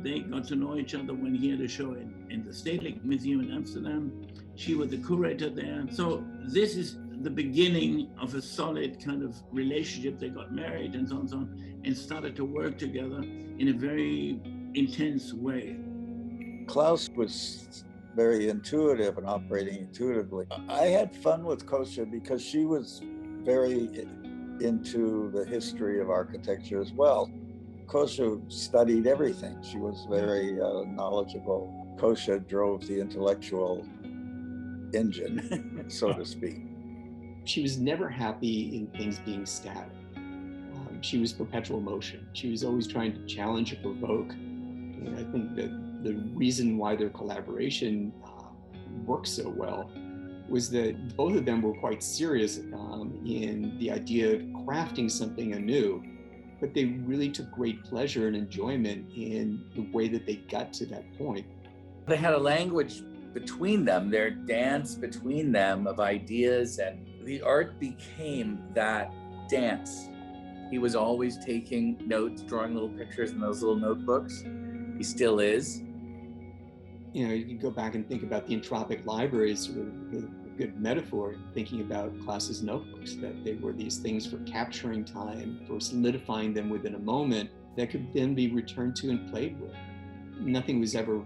They got to know each other when he had a show in the Stedelijk Museum in Amsterdam. She was the curator there. So this is the beginning of a solid kind of relationship. They got married and so on and so on, and started to work together in a very intense way. Claes was very intuitive and operating intuitively. I had fun with Coosje because she was very into the history of architecture as well. Coosje studied everything. She was very knowledgeable. Coosje drove the intellectual engine, so to speak. She was never happy in things being static. She was perpetual motion. She was always trying to challenge or provoke. And I think that the reason why their collaboration worked so well was that both of them were quite serious in the idea of crafting something anew, but they really took great pleasure and enjoyment in the way that they got to that point. They had a language between them, their dance between them of ideas, and the art became that dance. He was always taking notes, drawing little pictures in those little notebooks. He still is. You know, you can go back and think about the entropic library as sort of a good metaphor, thinking about Claes's notebooks, that they were these things for capturing time, for solidifying them within a moment that could then be returned to and played with. Nothing was ever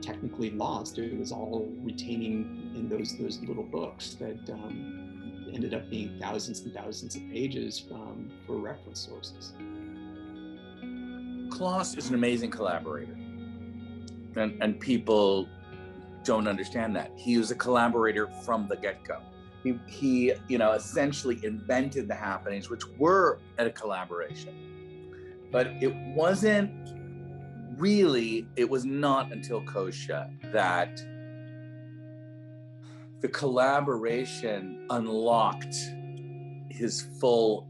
technically lost. It was all retaining in those little books that ended up being thousands and thousands of pages for reference sources. Claes is an amazing collaborator, and people don't understand that. He was a collaborator from the get-go. He essentially invented the happenings, which were a collaboration. But it was not until Coosje that the collaboration unlocked his full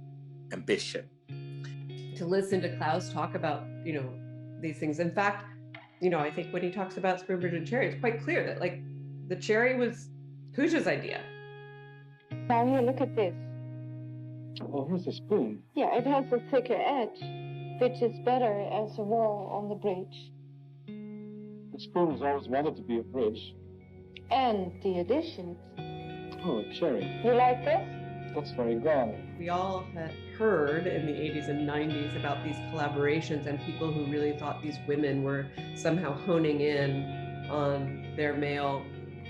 ambition. To listen to Claes talk about, these things. In fact, I think when he talks about Spoonbridge and Cherry, it's quite clear that the cherry was Coosje's idea. Now here, look at this. Oh, here's a spoon. Yeah, it has a thicker edge, which is better as a wall on the bridge. The spoon has always wanted to be a bridge. And the additions. Oh, a cherry. You like this? That's very grand. We all had heard in the 80s and 90s about these collaborations and people who really thought these women were somehow honing in on their male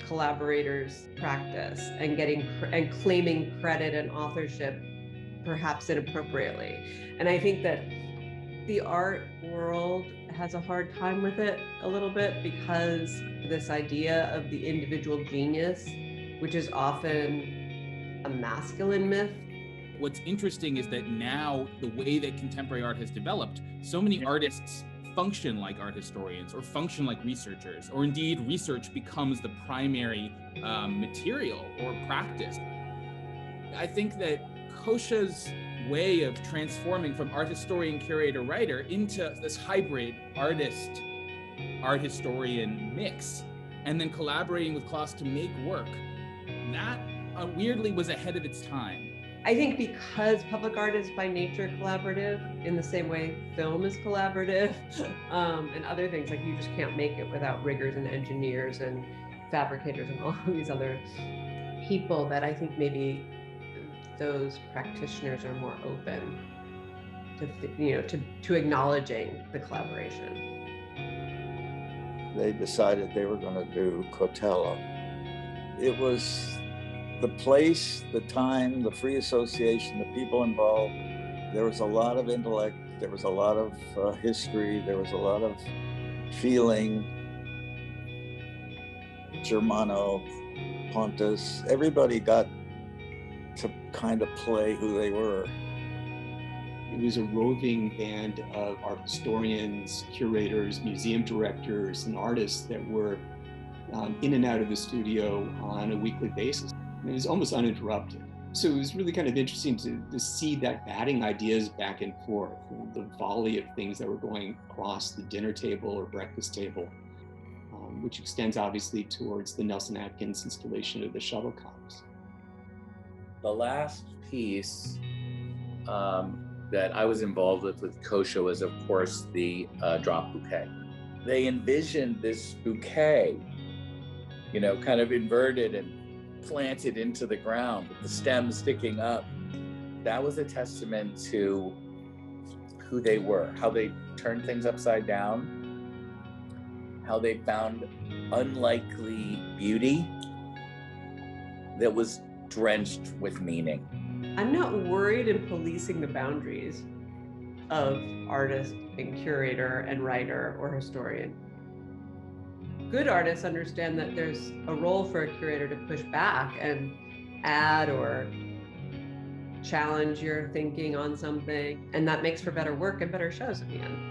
collaborators' practice and claiming credit and authorship, perhaps inappropriately. And I think that the art world has a hard time with it a little bit, because this idea of the individual genius, which is often a masculine myth. What's interesting is that now the way that contemporary art has developed, so many artists function like art historians or function like researchers, or indeed research becomes the primary material or practice. I think that Coosje's way of transforming from art historian, curator, writer into this hybrid artist, art historian mix, and then collaborating with Claes to make work, that weirdly was ahead of its time. I think because public art is by nature collaborative, in the same way film is collaborative, and other things, like you just can't make it without riggers and engineers and fabricators and all these other people, that I think maybe those practitioners are more open to acknowledging the collaboration. They decided they were going to do Cotello. It was the place, the time, the free association, the people involved. There was a lot of intellect, there was a lot of history, there was a lot of feeling. Germano, Pontus, everybody got to kind of play who they were. It was a roving band of art historians, curators, museum directors, and artists that were in and out of the studio on a weekly basis. It was almost uninterrupted. So it was really kind of interesting to see that batting ideas back and forth, the volley of things that were going across the dinner table or breakfast table, which extends obviously towards the Nelson Atkins installation of the shuttlecocks. The last piece that I was involved with Coosje was, of course, the drop bouquet. they envisioned this bouquet, you know, kind of inverted and planted into the ground with the stem sticking up. That was a testament to who they were, how they turned things upside down, how they found unlikely beauty that was drenched with meaning. I'm not worried in policing the boundaries of artist and curator and writer or historian. Good artists understand that there's a role for a curator to push back and add or challenge your thinking on something, and that makes for better work and better shows at the end.